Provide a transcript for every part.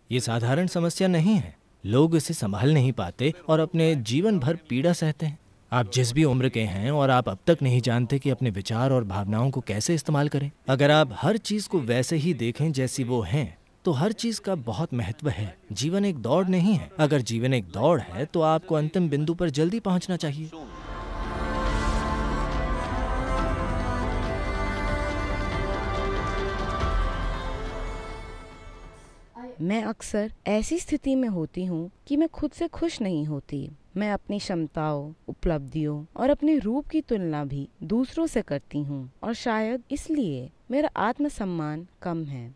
ये साधारण समस्या नहीं है। लोग इसे संभाल नहीं पाते और अपने जीवन भर पीड़ा सहते हैं। आप जिस भी उम्र के हैं और आप अब तक नहीं जानते कि अपने विचार और भावनाओं को कैसे इस्तेमाल करें। अगर आप हर चीज़ को वैसे ही देखें जैसी वो हैं, तो हर चीज़ का बहुत महत्व है। जीवन एक दौड़ नहीं है। अगर जीवन एक दौड़ है तो आपको अंतिम बिंदु पर जल्दी पहुंचना चाहिए। मैं अक्सर ऐसी स्थिति में होती हूँ कि मैं खुद से खुश नहीं होती। मैं अपनी क्षमताओं, उपलब्धियों और अपने रूप की तुलना भी दूसरों से करती हूँ और शायद इसलिए मेरा आत्मसम्मान कम है।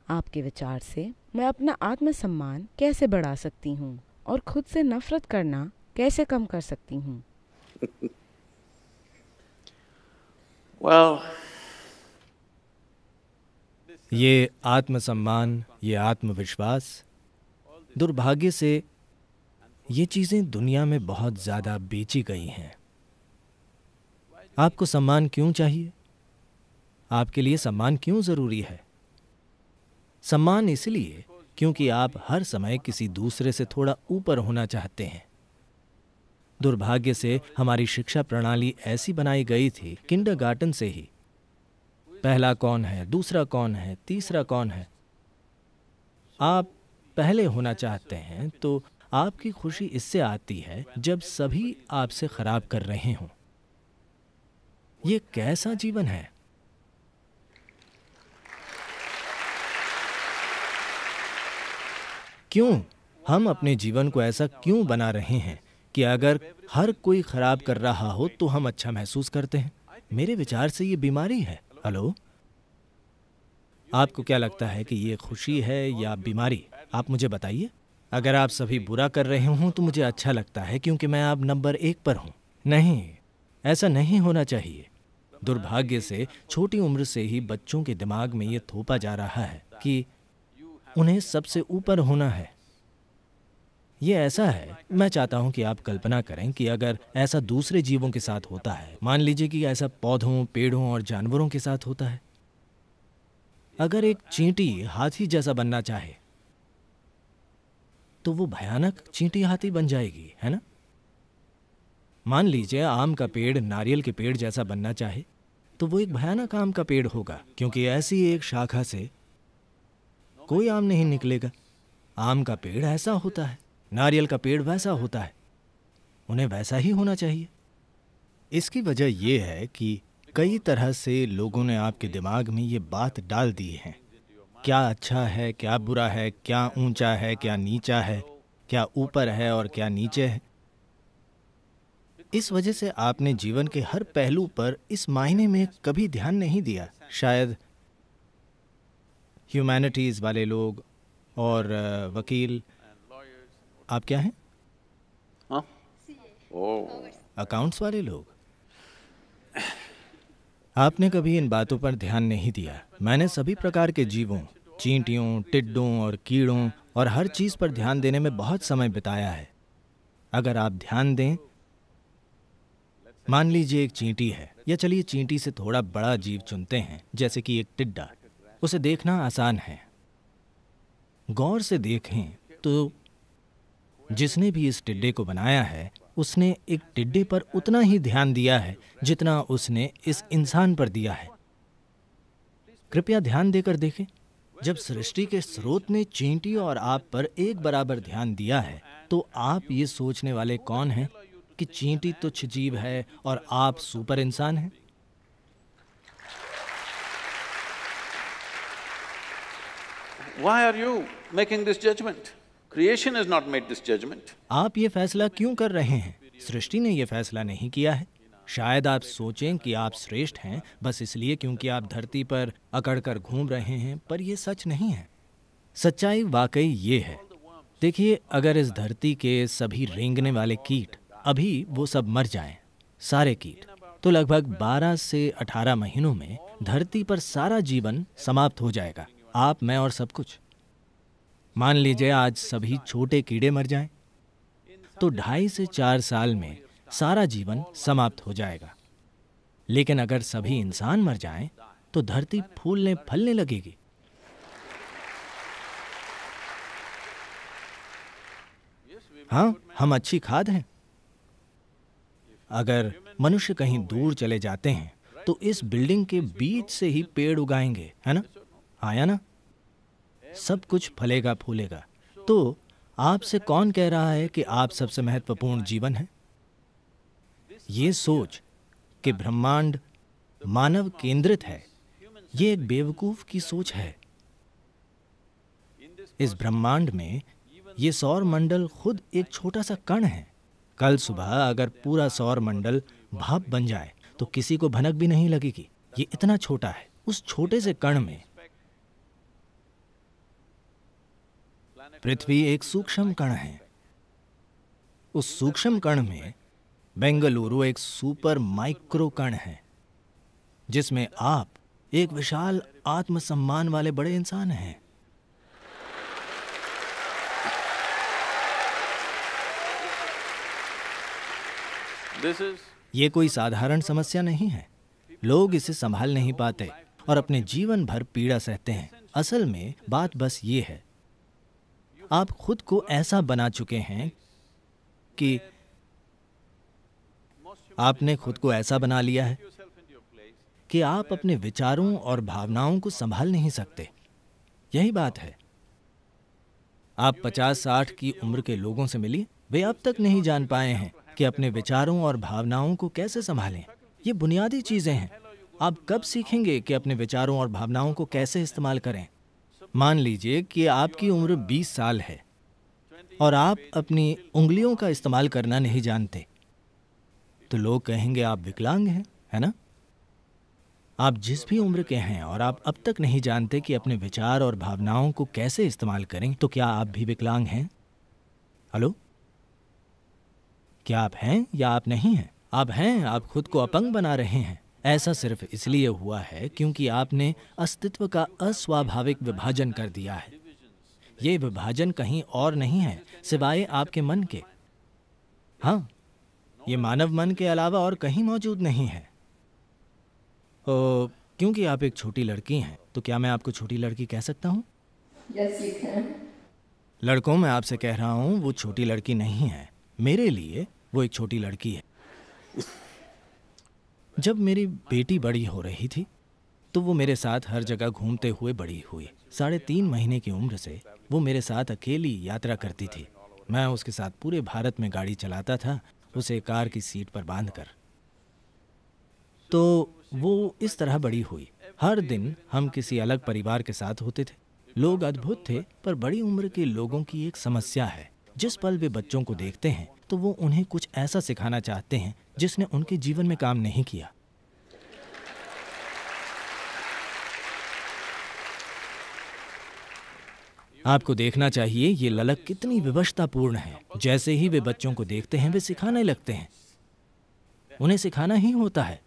आपके विचार से मैं अपना आत्मसम्मान कैसे बढ़ा सकती हूँ और खुद से नफरत करना कैसे कम कर सकती हूँ? Well, ये आत्मसम्मान, ये आत्मविश्वास, दुर्भाग्य से ये चीज़ें दुनिया में बहुत ज़्यादा बेची गई हैं। आपको सम्मान क्यों चाहिए? आपके लिए सम्मान क्यों ज़रूरी है? सम्मान इसलिए क्योंकि आप हर समय किसी दूसरे से थोड़ा ऊपर होना चाहते हैं। दुर्भाग्य से हमारी शिक्षा प्रणाली ऐसी बनाई गई थी, किंडरगार्टन से ही, पहला कौन है, दूसरा कौन है, तीसरा कौन है। आप पहले होना चाहते हैं तो आपकी खुशी इससे आती है जब सभी आपसे खराब कर रहे हों। ये कैसा जीवन है? क्यों हम अपने जीवन को ऐसा क्यों बना रहे हैं कि अगर हर कोई खराब कर रहा हो तो हम अच्छा महसूस करते हैं? मेरे विचार से ये बीमारी है। हेलो, आपको क्या लगता है कि ये खुशी है या बीमारी? आप मुझे बताइए। अगर आप सभी बुरा कर रहे हों तो मुझे अच्छा लगता है क्योंकि मैं अब नंबर 1 पर हूं। नहीं, ऐसा नहीं होना चाहिए। दुर्भाग्य से छोटी उम्र से ही बच्चों के दिमाग में ये थोपा जा रहा है कि उन्हें सबसे ऊपर होना है। ये ऐसा है, मैं चाहता हूं कि आप कल्पना करें कि अगर ऐसा दूसरे जीवों के साथ होता है, मान लीजिए कि ऐसा पौधों, पेड़ों और जानवरों के साथ होता है। अगर एक चींटी हाथी जैसा बनना चाहे तो वो भयानक चींटी हाथी बन जाएगी, है ना? मान लीजिए आम का पेड़ नारियल के पेड़ जैसा बनना चाहे तो वो एक भयानक आम का पेड़ होगा, क्योंकि ऐसी एक शाखा से कोई आम नहीं निकलेगा। आम का पेड़ ऐसा होता है, नारियल का पेड़ वैसा होता है। उन्हें वैसा ही होना चाहिए। इसकी वजह यह है कि कई तरह से लोगों ने आपके दिमाग में ये बात डाल दी है। क्या अच्छा है, क्या बुरा है, क्या ऊंचा है, क्या नीचा है, क्या ऊपर है और क्या नीचे है। इस वजह से आपने जीवन के हर पहलू पर इस मायने में कभी ध्यान नहीं दिया। शायद ह्यूमैनिटीज़ वाले लोग और वकील, आप क्या हैं? huh? Oh. अकाउंट्स वाले लोग। आपने कभी इन बातों पर ध्यान नहीं दिया। मैंने सभी प्रकार के जीवों, चींटियों, टिड्डों और कीड़ों और हर चीज़ पर ध्यान देने में बहुत समय बिताया है। अगर आप ध्यान दें, मान लीजिए एक चींटी है, या चलिए चींटी से थोड़ा बड़ा जीव चुनते हैं जैसे कि एक टिड्डा। उसे देखना आसान है। गौर से देखें तो जिसने भी इस टिड्डे को बनाया है उसने एक टिड्डे पर उतना ही ध्यान दिया है जितना उसने इस इंसान पर दिया है। कृपया ध्यान देकर देखें। जब सृष्टि के स्रोत ने चींटी और आप पर एक बराबर ध्यान दिया है तो आप ये सोचने वाले कौन हैं कि चींटी तुच्छ जीव है और आप सुपर इंसान हैं? Why are you making this judgment? Creation has not made this judgment. आप ये फैसला क्यों कर रहे हैं? सृष्टि ने ये फैसला नहीं किया है। शायद आप सोचें कि आप श्रेष्ठ हैं बस इसलिए क्योंकि आप धरती पर अकड़ कर घूम रहे हैं, पर यह सच नहीं है। सच्चाई वाकई ये है। देखिए, अगर इस धरती के सभी रेंगने वाले कीट अभी वो सब मर जाएं, सारे कीट, तो लगभग 12 से 18 महीनों में धरती पर सारा जीवन समाप्त हो जाएगा। आप, मैं और सब कुछ। मान लीजिए आज सभी छोटे कीड़े मर जाएं, तो 2.5 से 4 साल में सारा जीवन समाप्त हो जाएगा। लेकिन अगर सभी इंसान मर जाएं, तो धरती फूलने फलने लगेगी। हाँ, हम अच्छी खाद हैं। अगर मनुष्य कहीं दूर चले जाते हैं तो इस बिल्डिंग के बीच से ही पेड़ उगाएंगे, है ना? हाँ या ना? सब कुछ फलेगा फूलेगा। तो आपसे कौन कह रहा है कि आप सबसे महत्वपूर्ण जीवन है? ये सोच कि ब्रह्मांड मानव केंद्रित है, ये एक बेवकूफ की सोच है। इस ब्रह्मांड में ये सौर मंडल खुद एक छोटा सा कण है। कल सुबह अगर पूरा सौर मंडल भाप बन जाए तो किसी को भनक भी नहीं लगेगी। ये इतना छोटा है। उस छोटे से कण में पृथ्वी एक सूक्ष्म कण है। उस सूक्ष्म कण में बेंगलुरु एक सुपर माइक्रो कण है, जिसमें आप एक विशाल आत्मसम्मान वाले बड़े इंसान हैं। ये कोई साधारण समस्या नहीं है। लोग इसे संभाल नहीं पाते और अपने जीवन भर पीड़ा सहते हैं। असल में बात बस ये है, आप खुद को ऐसा बना चुके हैं कि आपने खुद को ऐसा बना लिया है कि आप अपने विचारों और भावनाओं को संभाल नहीं सकते। यही बात है। आप 50-60 की उम्र के लोगों से मिलिए, वे अब तक नहीं जान पाए हैं कि अपने विचारों और भावनाओं को कैसे संभालें। ये बुनियादी चीजें हैं। आप कब सीखेंगे कि अपने विचारों और भावनाओं को कैसे इस्तेमाल करें? मान लीजिए कि आपकी उम्र 20 साल है और आप अपनी उंगलियों का इस्तेमाल करना नहीं जानते, तो लोग कहेंगे आप विकलांग हैं, है ना? आप जिस भी उम्र के हैं और आप अब तक नहीं जानते कि अपने विचार और भावनाओं को कैसे इस्तेमाल करें, तो क्या आप भी विकलांग हैं? हेलो? क्या आप हैं या आप नहीं हैं? आप हैं। आप खुद को अपंग बना रहे हैं। ऐसा सिर्फ इसलिए हुआ है क्योंकि आपने अस्तित्व का अस्वाभाविक विभाजन कर दिया है। ये विभाजन कहीं और नहीं है सिवाय आपके मन के। हाँ, ये मानव मन के अलावा और कहीं मौजूद नहीं है। क्योंकि आप एक छोटी लड़की हैं, तो क्या मैं आपको छोटी लड़की कह सकता हूँ? Yes, you can. लड़कों, मैं आपसे कह रहा हूँ, वो छोटी लड़की नहीं है। मेरे लिए वो एक छोटी लड़की है। जब मेरी बेटी बड़ी हो रही थी तो वो मेरे साथ हर जगह घूमते हुए बड़ी हुई। 3.5 महीने की उम्र से वो मेरे साथ अकेली यात्रा करती थी। मैं उसके साथ पूरे भारत में गाड़ी चलाता था, उसे कार की सीट पर बांधकर। तो वो इस तरह बड़ी हुई। हर दिन हम किसी अलग परिवार के साथ होते थे। लोग अद्भुत थे, पर बड़ी उम्र के लोगों की एक समस्या है। जिस पल वे बच्चों को देखते हैं तो वो उन्हें कुछ ऐसा सिखाना चाहते हैं जिसने उनके जीवन में काम नहीं किया। आपको देखना चाहिए ये ललक कितनी विवशतापूर्ण है। जैसे ही वे बच्चों को देखते हैं वे सिखाने लगते हैं। उन्हें सिखाना ही होता है।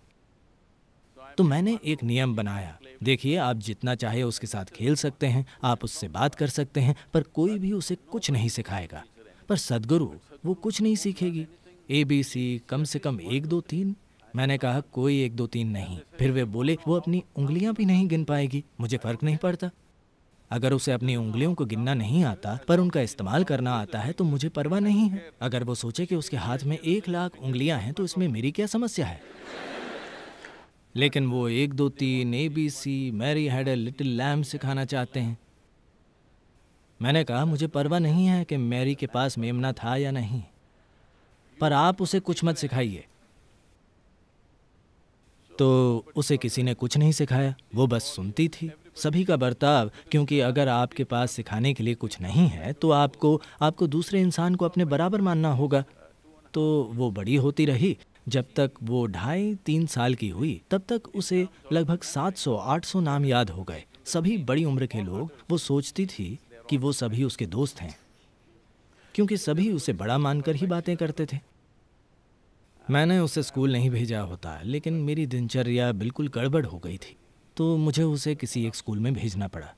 तो मैंने एक नियम बनाया। देखिए, आप जितना चाहे उसके साथ खेल सकते हैं, आप उससे बात कर सकते हैं, पर कोई भी उसे कुछ नहीं सिखाएगा। पर सद्गुरु, वो कुछ नहीं सीखेगी। ABC कम से कम 1 2 3। मैंने कहा कोई 1 2 3 नहीं। फिर वे बोले वो अपनी उंगलियां भी नहीं गिन पाएगी। मुझे फर्क नहीं पड़ता। अगर उसे अपनी उंगलियों को गिनना नहीं आता पर उनका इस्तेमाल करना आता है तो मुझे परवाह नहीं है। अगर वो सोचे कि उसके हाथ में 1 लाख उंगलियां हैं तो इसमें मेरी क्या समस्या है? लेकिन वो 1 2 3 ABC Mary had a little lamb सिखाना चाहते हैं। मैंने कहा मुझे परवाह नहीं है कि मैरी के पास मेमना था या नहीं, पर आप उसे कुछ मत सिखाइए। तो उसे किसी ने कुछ नहीं सिखाया, वो बस सुनती थी। सभी का बर्ताव, क्योंकि अगर आपके पास सिखाने के लिए कुछ नहीं है तो आपको दूसरे इंसान को अपने बराबर मानना होगा। तो वो बड़ी होती रही। जब तक वो 2.5-3 साल की हुई तब तक उसे लगभग 700-800 नाम याद हो गए। सभी बड़ी उम्र के लोग। वो सोचती थी कि वो सभी उसके दोस्त हैं, क्योंकि सभी उसे बड़ा मानकर ही बातें करते थे। मैंने उसे स्कूल नहीं भेजा होता, लेकिन मेरी दिनचर्या बिल्कुल गड़बड़ हो गई थी, तो मुझे उसे किसी एक स्कूल में भेजना पड़ा।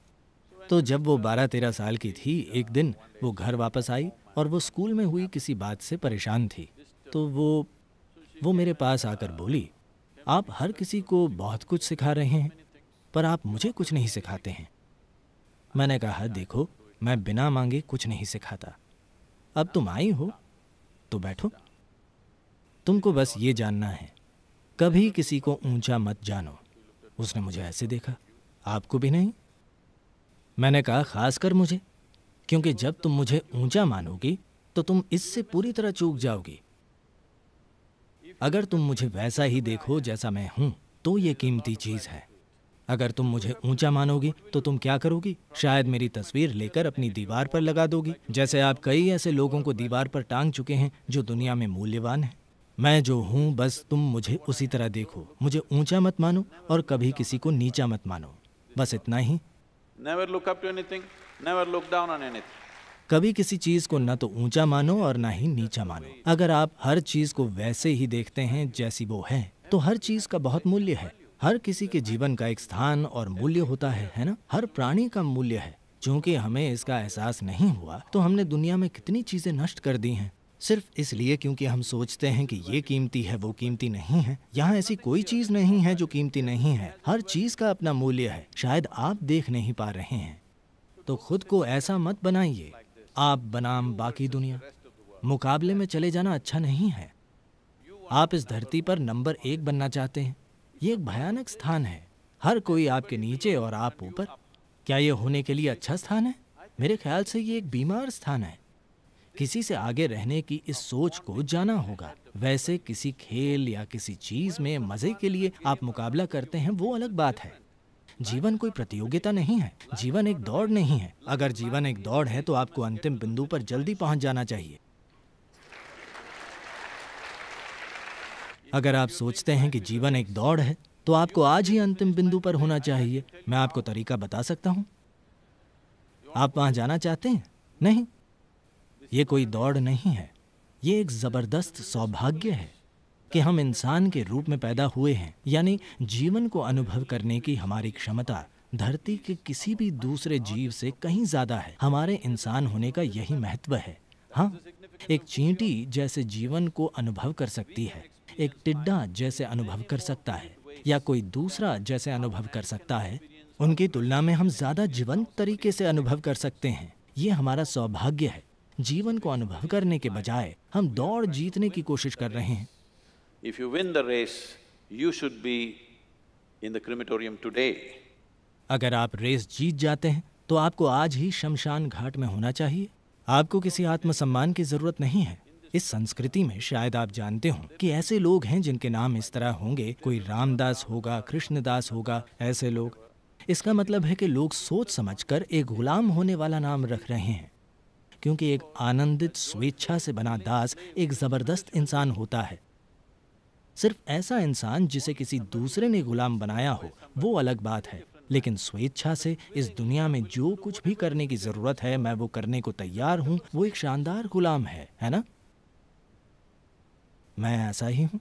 तो जब वो 12-13 साल की थी, एक दिन वो घर वापस आई और वो स्कूल में हुई किसी बात से परेशान थी। तो वो मेरे पास आकर बोली, आप हर किसी को बहुत कुछ सिखा रहे हैं, पर आप मुझे कुछ नहीं सिखाते हैं। मैंने कहा, देखो, मैं बिना मांगे कुछ नहीं सिखाता। अब तुम आई हो तो बैठो। तुमको बस ये जानना है, कभी किसी को ऊंचा मत जानो। उसने मुझे ऐसे देखा, आपको भी नहीं? मैंने कहा खासकर मुझे, क्योंकि जब तुम मुझे ऊंचा मानोगी तो तुम इससे पूरी तरह चूक जाओगी। अगर तुम मुझे वैसा ही देखो जैसा मैं हूं तो ये कीमती चीज है। अगर तुम मुझे ऊंचा मानोगी तो तुम क्या करोगी? शायद मेरी तस्वीर लेकर अपनी दीवार पर लगा दोगी, जैसे आप कई ऐसे लोगों को दीवार पर टांग चुके हैं जो दुनिया में मूल्यवान हैं। मैं जो हूं बस तुम मुझे उसी तरह देखो। मुझे ऊंचा मत मानो और कभी किसी को नीचा मत मानो, बस इतना ही। Never look up to anything, never look down on anything. कभी किसी चीज को न तो ऊंचा मानो और ना ही नीचा मानो। अगर आप हर चीज को वैसे ही देखते हैं जैसी वो है तो हर चीज का बहुत मूल्य है। हर किसी के जीवन का एक स्थान और मूल्य होता है ना? हर प्राणी का मूल्य है। चूंकि हमें इसका एहसास नहीं हुआ तो हमने दुनिया में कितनी चीजें नष्ट कर दी हैं, सिर्फ इसलिए क्योंकि हम सोचते हैं कि ये कीमती है, वो कीमती नहीं है। यहाँ ऐसी कोई चीज नहीं है जो कीमती नहीं है। हर चीज का अपना मूल्य है, शायद आप देख नहीं पा रहे हैं। तो खुद को ऐसा मत बनाइए, आप बनाम बाकी दुनिया। मुकाबले में चले जाना अच्छा नहीं है। आप इस धरती पर नंबर 1 बनना चाहते हैं, ये एक भयानक स्थान है। हर कोई आपके नीचे और आप ऊपर। क्या ये होने के लिए अच्छा स्थान है? मेरे ख्याल से ये एक बीमार स्थान है। किसी से आगे रहने की इस सोच को जाना होगा। वैसे किसी खेल या किसी चीज में मजे के लिए आप मुकाबला करते हैं, वो अलग बात है। जीवन कोई प्रतियोगिता नहीं है, जीवन एक दौड़ नहीं है। अगर जीवन एक दौड़ है तो आपको अंतिम बिंदु पर जल्दी पहुंच जाना चाहिए। अगर आप सोचते हैं कि जीवन एक दौड़ है तो आपको आज ही अंतिम बिंदु पर होना चाहिए। मैं आपको तरीका बता सकता हूं। आप वहां जाना चाहते हैं? नहीं, ये कोई दौड़ नहीं है, ये एक जबरदस्त सौभाग्य है कि हम इंसान के रूप में पैदा हुए हैं। यानी जीवन को अनुभव करने की हमारी क्षमता धरती के किसी भी दूसरे जीव से कहीं ज्यादा है। हमारे इंसान होने का यही महत्व है। हाँ, एक चींटी जैसे जीवन को अनुभव कर सकती है, एक टिड्डा जैसे अनुभव कर सकता है, या कोई दूसरा जैसे अनुभव कर सकता है, उनकी तुलना में हम ज्यादा जीवंत तरीके से अनुभव कर सकते हैं। ये हमारा सौभाग्य है। जीवन को अनुभव करने के बजाय हम दौड़ जीतने की कोशिश कर रहे हैं। If you win the race, you should be in the crematorium today. अगर आप रेस जीत जाते हैं तो आपको आज ही शमशान घाट में होना चाहिए। आपको किसी आत्मसम्मान की जरूरत नहीं है। इस संस्कृति में शायद आप जानते हो कि ऐसे लोग हैं जिनके नाम इस तरह होंगे, कोई रामदास होगा, कृष्णदास होगा, ऐसे लोग। इसका मतलब है कि लोग सोच समझकर एक गुलाम होने वाला नाम रख रहे हैं, क्योंकि एक आनंदित स्वेच्छा से बना दास एक जबरदस्त इंसान होता है। सिर्फ ऐसा इंसान जिसे किसी दूसरे ने गुलाम बनाया हो वो अलग बात है, लेकिन स्वेच्छा से इस दुनिया में जो कुछ भी करने की जरूरत है मैं वो करने को तैयार हूं, वो एक शानदार गुलाम है ना? मैं ऐसा ही हूं।